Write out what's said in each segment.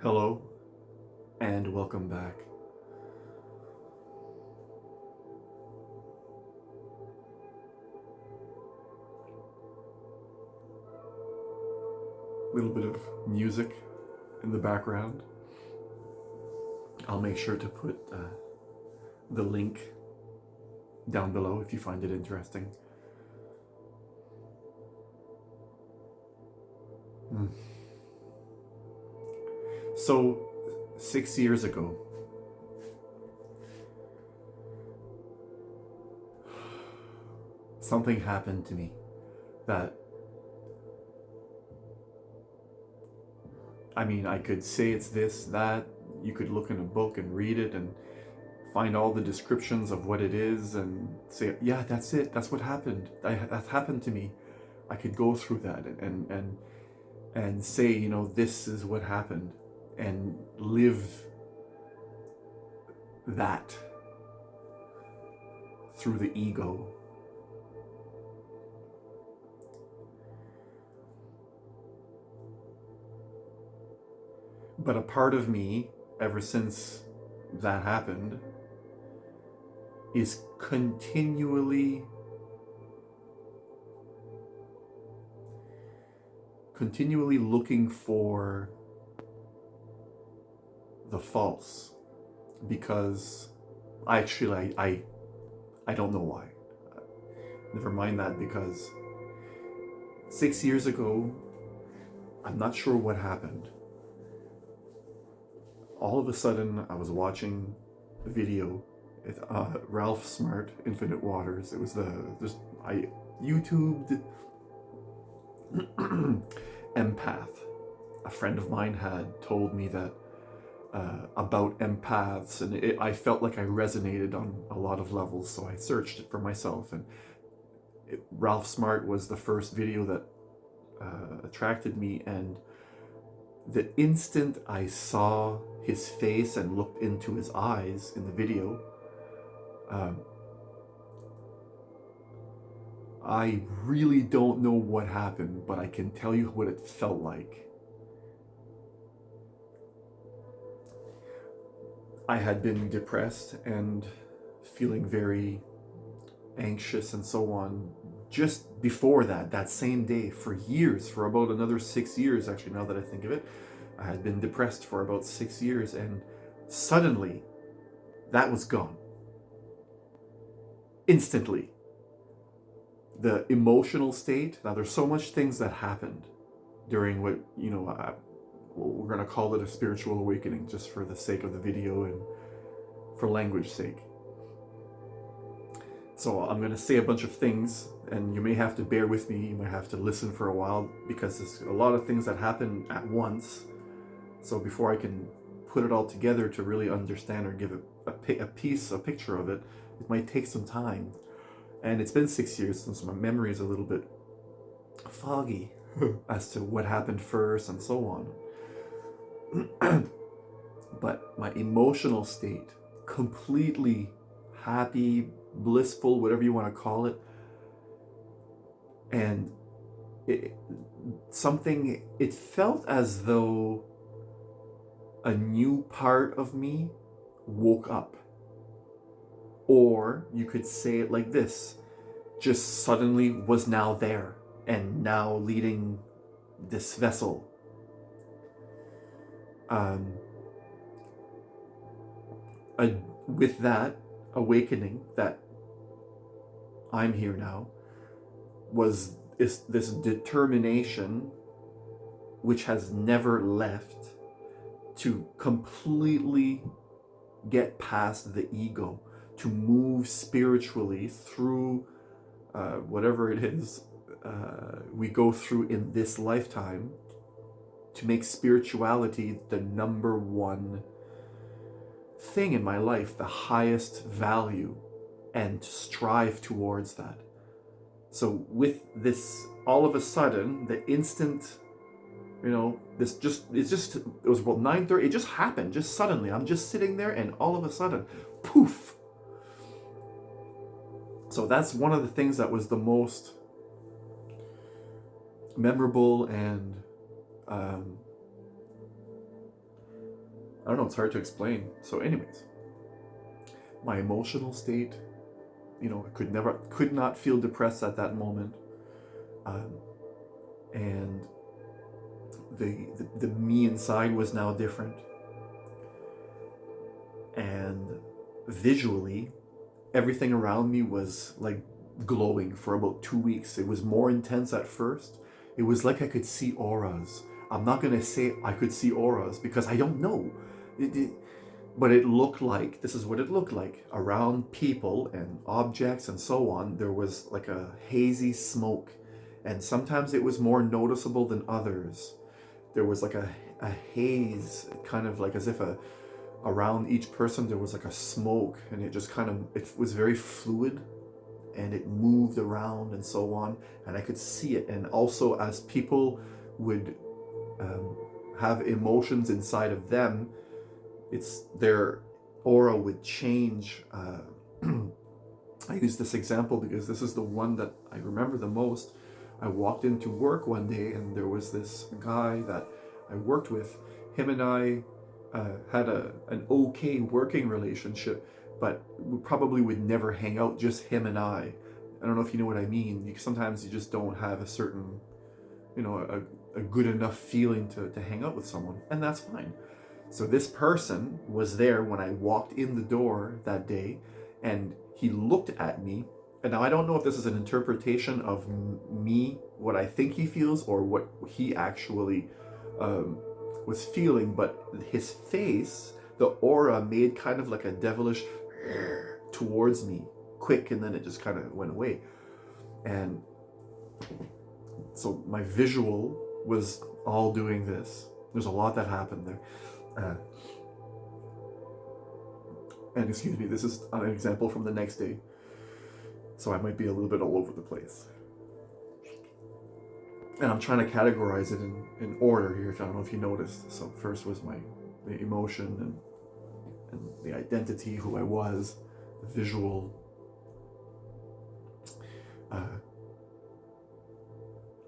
Hello and welcome back. A little bit of music in the background. I'll make sure to put the link down below if you find it interesting. So, 6 years ago, something happened to me that, I could say it's this, that. You could look in a book and read it and find all the descriptions of what it is and say, yeah, that's it, that's what happened. That happened to me. I could go through that and say, this is what happened, and live that through the ego. But a part of me, ever since that happened, is continually looking for the false, because I don't know why. Never mind that, because 6 years ago, I'm not sure what happened. All of a sudden, I was watching a video, Ralph Smart, Infinite Waters. It was I YouTubed empath. A friend of mine had told me that about empaths, and I felt like I resonated on a lot of levels, so I searched it for myself, and Ralph Smart was the first video that attracted me, and the instant I saw his face and looked into his eyes in the video, I really don't know what happened, but I can tell you what it felt like. I had been depressed and feeling very anxious and so on just before that same day, for years, for about another 6 years, actually, now that I think of it. I had been depressed for about 6 years, and suddenly that was gone. Instantly. The emotional state, now there's so much things that happened during what, we're going to call it a spiritual awakening, just for the sake of the video and for language sake. So I'm going to say a bunch of things, and you may have to bear with me, you might have to listen for a while, because there's a lot of things that happen at once. So before I can put it all together to really understand or give a picture of it, it might take some time. And it's been 6 years, since my memory is a little bit foggy as to what happened first and so on. But my emotional state, completely happy, blissful, whatever you want to call it, and it felt as though a new part of me woke up. Or you could say it like this: just suddenly was now there, and now leading this vessel. With that awakening, that I'm here now, was this determination, which has never left, to completely get past the ego, to move spiritually through whatever it is we go through in this lifetime, to make spirituality the number one thing in my life, the highest value, and to strive towards that. So with this, all of a sudden, the instant, it was about 9:30, it just happened, just suddenly. I'm just sitting there, and all of a sudden, poof. So that's one of the things that was the most memorable and I don't know, it's hard to explain. So anyways, my emotional state, I could not feel depressed at that moment. Um, and the me inside was now different. And visually, everything around me was like glowing for about 2 weeks. It was more intense at first. It was like I could see auras. I'm not going to say I could see auras because I don't know. But it looked like, this is what it looked like. Around people and objects and so on, there was like a hazy smoke. And sometimes it was more noticeable than others. There was like a haze, kind of like as if around each person there was like a smoke, and it was very fluid, and it moved around and so on, and I could see it. And also, as people would have emotions inside of them, their aura would change. I use this example because this is the one that I remember the most. I walked into work one day, and there was this guy that I worked with. Him and I had an okay working relationship, but we probably would never hang out, just him and I. I don't know if you know what I mean. Sometimes you just don't have a certain, a good enough feeling to hang out with someone, and that's fine. So this person was there when I walked in the door that day, and he looked at me. And now I don't know if this is an interpretation of me, what I think he feels, or what he actually was feeling, but his face, the aura made kind of like a devilish towards me, quick, and then it just kind of went away. And so my visual was all doing this. There's a lot that happened there. And excuse me, this is an example from the next day, so I might be a little bit all over the place. And I'm trying to categorize it in order here. I don't know if you noticed. So first was the emotion and the identity, who I was, the visual,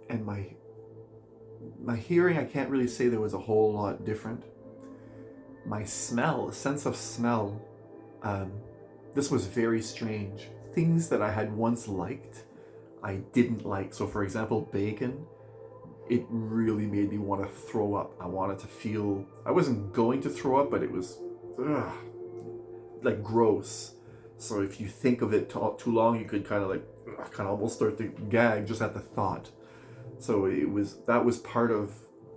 and my hearing. I can't really say there was a whole lot different. My smell, sense of smell, this was very strange. Things that I had once liked, I didn't like. So for example, bacon, it really made me want to throw up. I wanted to feel, I wasn't going to throw up, but it was like gross. So if you think of it too long, you could kind of almost start to gag just at the thought. So that was part of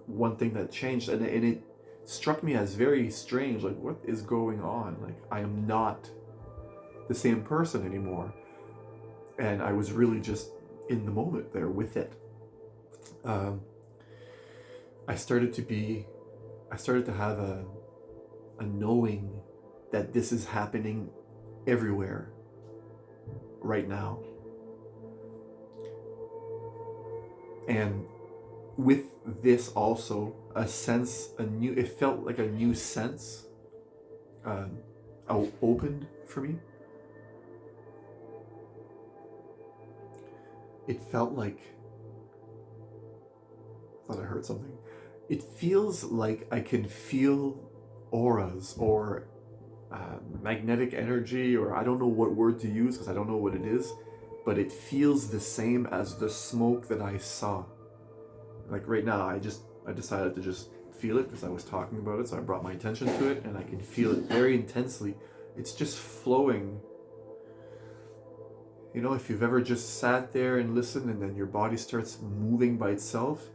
one thing that changed, and it struck me as very strange. Like, what is going on? Like, I am not the same person anymore. And I was really just in the moment there with it. I started to have a knowing that this is happening everywhere right now. And with this also it felt like a new sense opened for me. It felt like, I thought I heard something. It feels like I can feel auras or magnetic energy, or I don't know what word to use because I don't know what it is, but it feels the same as the smoke that I saw. Like right now, I decided to just feel it because I was talking about it, so I brought my attention to it, and I can feel it very intensely. It's just flowing. You know, if you've ever just sat there and listened, and then your body starts moving by itself,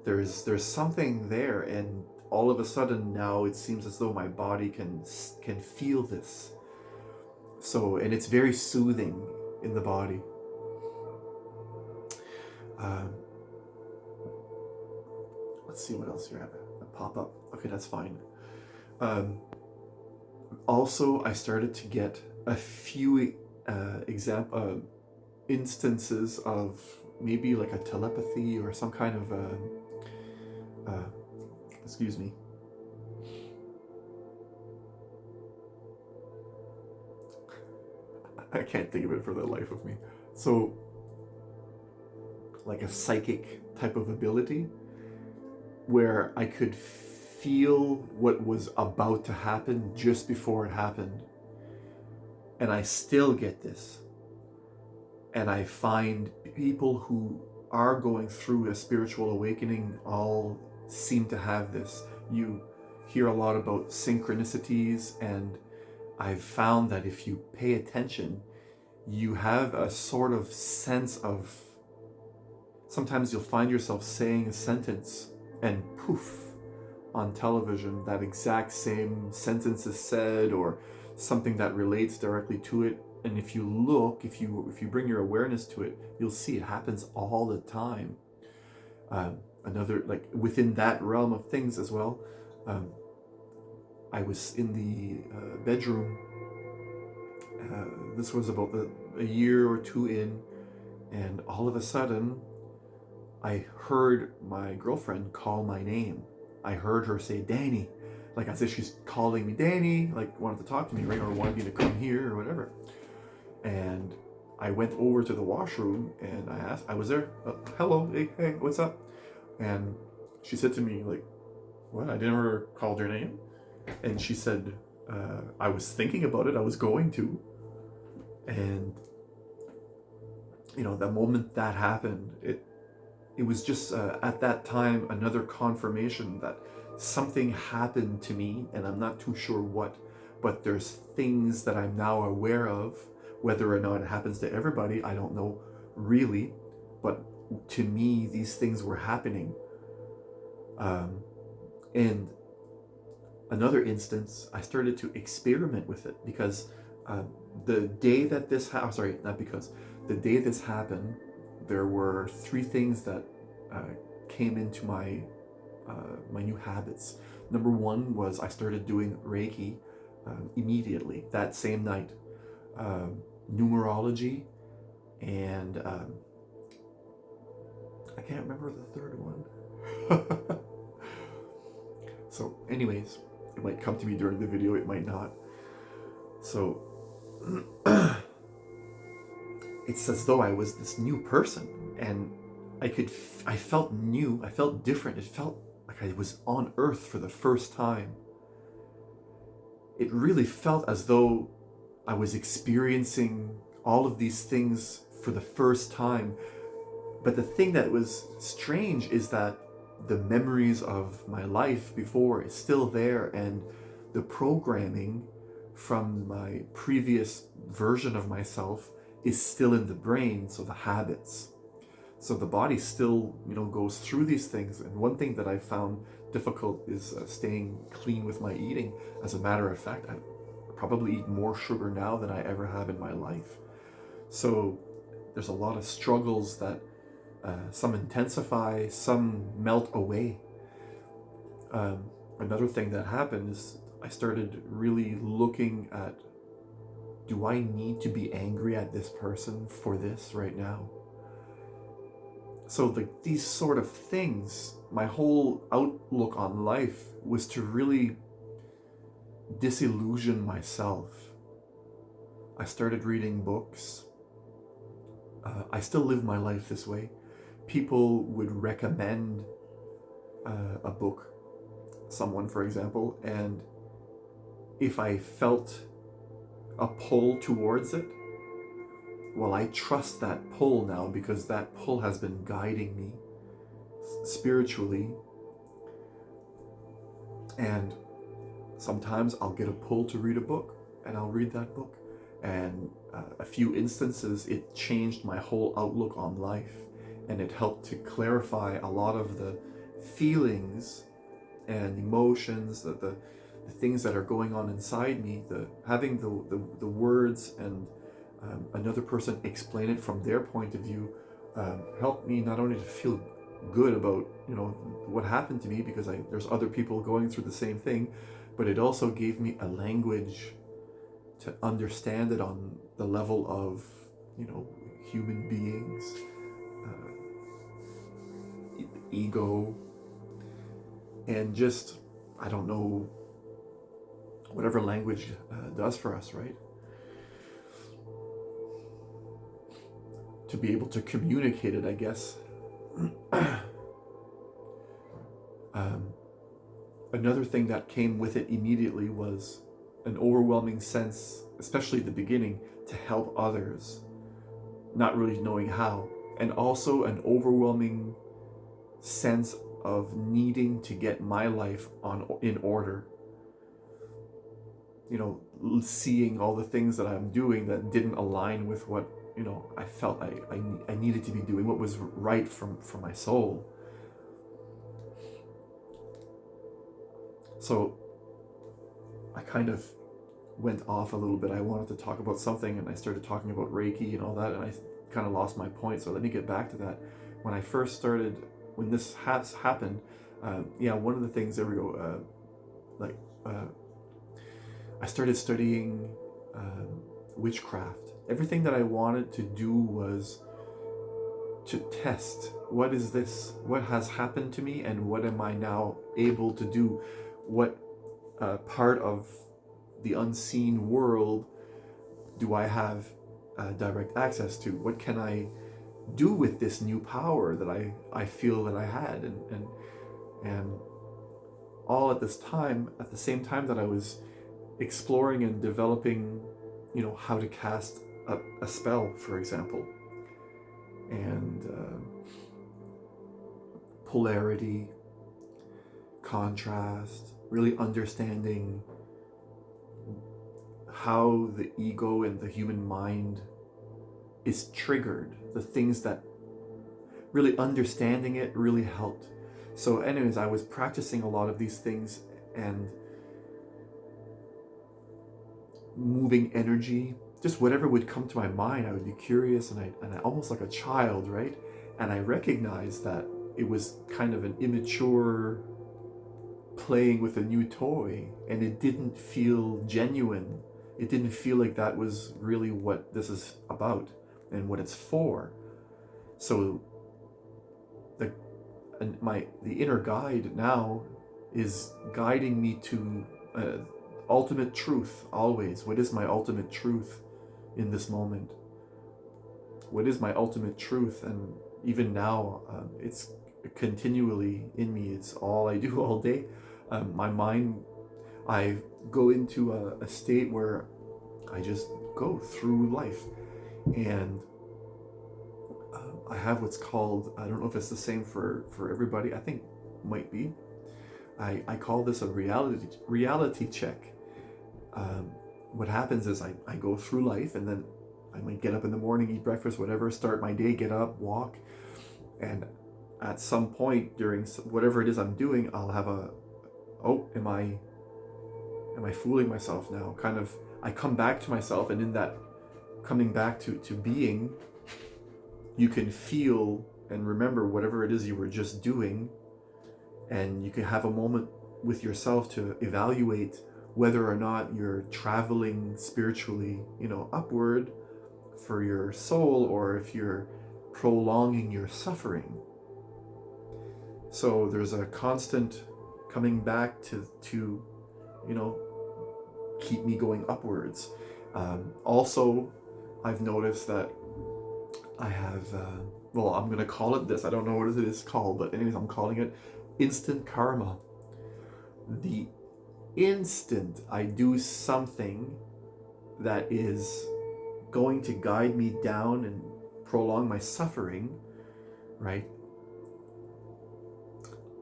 there's something there, and all of a sudden now it seems as though my body can feel this. So, and it's very soothing in the body. Let's see what else you have. A pop-up. Okay, that's fine. Also, I started to get a few instances of maybe like a telepathy or some kind of excuse me. I can't think of it for the life of me. So, like a psychic type of ability where I could feel what was about to happen just before it happened. And I still get this. And I find people who are going through a spiritual awakening all seem to have this. You hear a lot about synchronicities, and I've found that if you pay attention, you have a sort of sense of, sometimes you'll find yourself saying a sentence and poof, on television, that exact same sentence is said, or something that relates directly to it. And if you look, if you bring your awareness to it, you'll see it happens all the time. Another, like within that realm of things as well, I was in the bedroom. This was about a year or two in, and all of a sudden, I heard my girlfriend call my name. I heard her say, Danny, like as if she's calling me Danny, like wanted to talk to me, right? Or wanted me to come here or whatever. And I went over to the washroom and I was there, hello, hey, what's up? And she said to me, like, what? I never called your name. And she said, I was thinking about it, I was going to. And, you know, the moment that happened, it was just at that time another confirmation that something happened to me, and I'm not too sure what, but there's things that I'm now aware of. Whether or not it happens to everybody, I don't know really, but to me these things were happening. And another instance, I started to experiment with it because the day that this the day this happened, there were three things that came into my new habits. Number one was I started doing Reiki immediately that same night. Numerology, and I can't remember the third one. So anyways, it might come to me during the video, it might not. So it's as though I was this new person, and I felt new, I felt different, it felt like I was on Earth for the first time. It really felt as though I was experiencing all of these things for the first time. But the thing that was strange is that the memories of my life before is still there, and the programming from my previous version of myself is still in the brain, so the habits. So the body still, goes through these things. And one thing that I found difficult is staying clean with my eating. As a matter of fact, I probably eat more sugar now than I ever have in my life. So there's a lot of struggles that some intensify, some melt away. Another thing that happened is I started really looking at, do I need to be angry at this person for this right now? So these sort of things, my whole outlook on life was to really disillusion myself. I started reading books. I still live my life this way. People would recommend a book, someone for example, and if I felt a pull towards it, well, I trust that pull now because that pull has been guiding me spiritually. And sometimes I'll get a pull to read a book and I'll read that book. And a few instances, it changed my whole outlook on life, and it helped to clarify a lot of the feelings and emotions, the things that are going on inside me. Having the words and another person explain it from their point of view helped me not only to feel good about what happened to me, because there's other people going through the same thing, but it also gave me a language to understand it on the level of human beings, ego, and just, I don't know, whatever language does for us, right? To be able to communicate it, I guess. another thing that came with it immediately was an overwhelming sense, especially at the beginning, to help others, not really knowing how, and also an overwhelming sense of needing to get my life in order. Seeing all the things that I'm doing that didn't align with what I felt I needed to be doing, what was right for my soul. So I kind of went off a little bit. I wanted to talk about something, and I started talking about Reiki and all that, and I kind of lost my point. So let me get back to that. When I first started, when this has happened, one of the things, there we go, I started studying witchcraft. Everything that I wanted to do was to test, what is this? What has happened to me, and what am I now able to do? What part of the unseen world do I have direct access to? What can I do with this new power that I feel that I had? And all at the same time that I was exploring and developing, how to cast a spell, for example, and polarity, contrast, really understanding how the ego and the human mind is triggered, the things that really understanding it really helped. So anyways, I was practicing a lot of these things and moving energy, just whatever would come to my mind. I would be curious, and I almost like a child, right? And I recognized that it was kind of an immature playing with a new toy, and it didn't feel genuine. It didn't feel like that was really what this is about and what it's for. So the inner guide now is guiding me to ultimate truth always. What is my ultimate truth in this moment? What is my ultimate truth? And even now, it's continually in me. It's all I do all day. My mind, I go into a state where I just go through life, and I have what's called, I don't know if it's the same for everybody, I think it might be, I call this a reality check. What happens is I go through life, and then I might get up in the morning, eat breakfast, whatever, start my day, get up, walk, and at some point during whatever it is I'm doing, I'll have am I fooling myself now? Kind of, I come back to myself, and in that coming back to being, you can feel and remember whatever it is you were just doing, and you can have a moment with yourself to evaluate whether or not you're traveling spiritually, upward for your soul, or if you're prolonging your suffering. So there's a constant coming back to keep me going upwards. Also, I've noticed that I have, I'm going to call it this. I don't know what it is called, but anyways, I'm calling it instant karma. The instant I do something that is going to guide me down and prolong my suffering, right?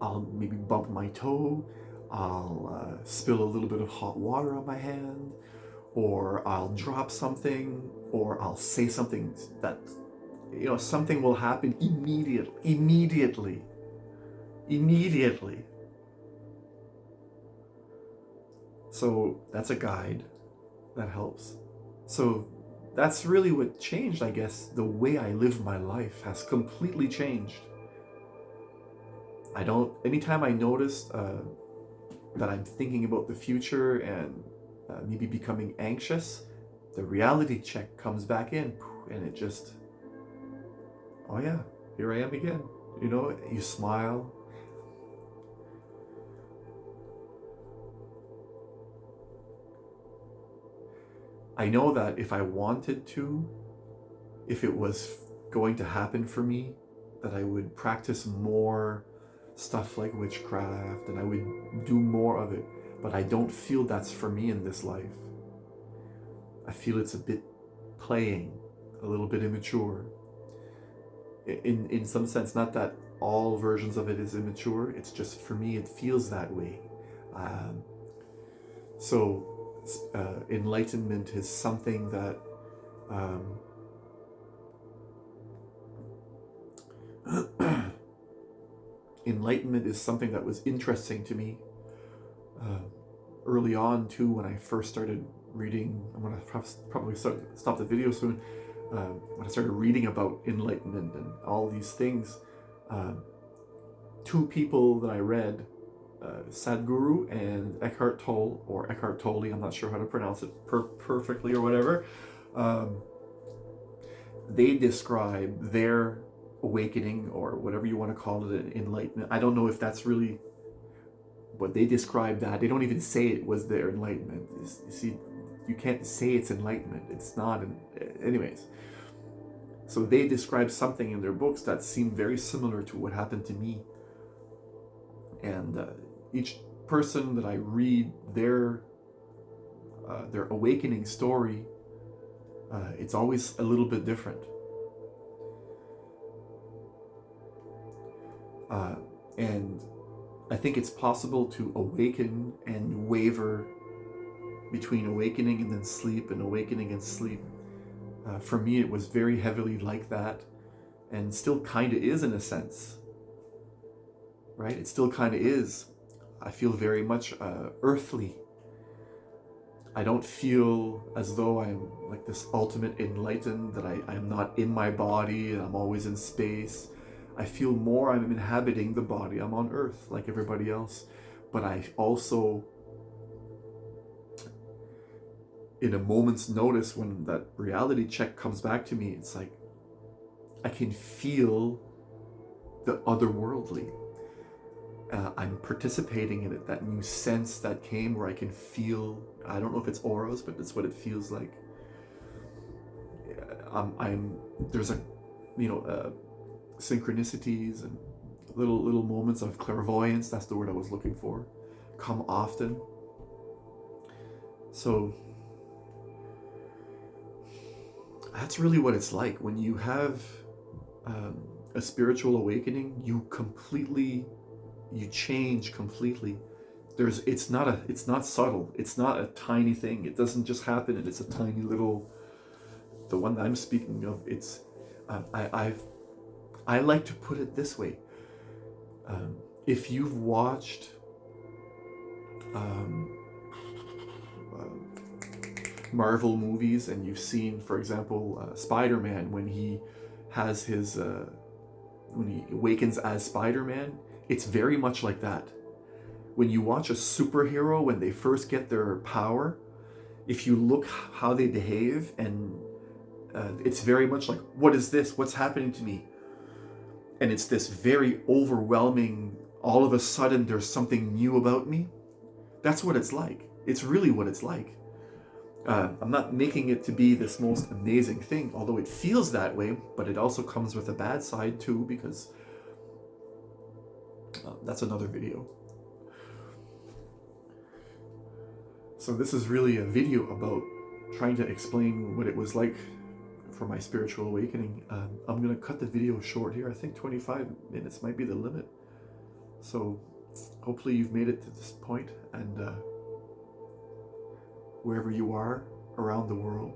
I'll maybe bump my toe, I'll spill a little bit of hot water on my hand, or I'll drop something, or I'll say something that, something will happen immediately. So that's a guide that helps. So that's really what changed, I guess. The way I live my life has completely changed. Anytime I notice that I'm thinking about the future and maybe becoming anxious, the reality check comes back in, and it just, oh yeah, here I am again. You smile. I know that if I wanted to, if it was going to happen for me, that I would practice more stuff like witchcraft, and I would do more of it. But I don't feel that's for me in this life. I feel it's a bit playing, a little bit immature. In some sense, not that all versions of it is immature, it's just for me it feels that way. Enlightenment is something that enlightenment is something that was interesting to me early on too, when I first started reading. I'm going to probably stop the video soon. When I started reading about enlightenment and all these things, two people that I read, Sadhguru and Eckhart Tolle, or Eckhart Tolle, I'm not sure how to pronounce it perfectly or whatever, they describe their awakening, or whatever you want to call it, enlightenment. I don't know if that's really what they describe that. They don't even say it was their enlightenment. You see, you can't say it's enlightenment. It's not. Anyways, so they describe something in their books that seemed very similar to what happened to me. And each person that I read their awakening story, it's always a little bit different. And I think it's possible to awaken and waver between awakening and then sleep, and awakening and sleep. For me, it was very heavily like that, and still kind of is in a sense, right? It still kind of is. I feel very much earthly. I don't feel as though I'm like this ultimate enlightened, that I'm not in my body and I'm always in space. I feel more I'm inhabiting the body. I'm on earth like everybody else. But I also, in a moment's notice, when that reality check comes back to me, it's like I can feel the otherworldly. I'm participating in it, that new sense that came where I can feel, I don't know if it's auras, but it's what it feels like. There's synchronicities and little moments of clairvoyance, that's the word I was looking for, come often. So that's really what it's like when you have a spiritual awakening. You change completely. It's not subtle. It's not a tiny thing. It doesn't just happen and it's a tiny little. The one that I'm speaking of, it's I like to put it this way. If you've watched Marvel movies and you've seen, for example, Spider-Man, when he has his when he awakens as Spider-Man, it's very much like that. When you watch a superhero, when they first get their power, if you look how they behave, and it's very much like, what is this? What's happening to me? And it's this very overwhelming, all of a sudden there's something new about me. That's what it's like. It's really what it's like. I'm not making it to be this most amazing thing, although it feels that way, but it also comes with a bad side too, because that's another video. So this is really a video about trying to explain what it was like for my spiritual awakening. I'm going to cut the video short here. I think 25 minutes might be the limit. So hopefully you've made it to this point, and wherever you are around the world,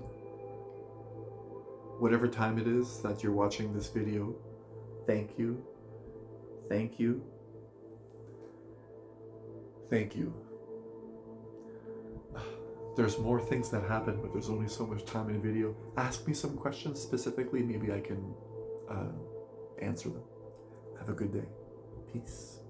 whatever time it is that you're watching this video, thank you, thank you, thank you. There's more things that happen, but there's only so much time in a video. Ask me some questions specifically, maybe I can answer them. Have a good day. Peace.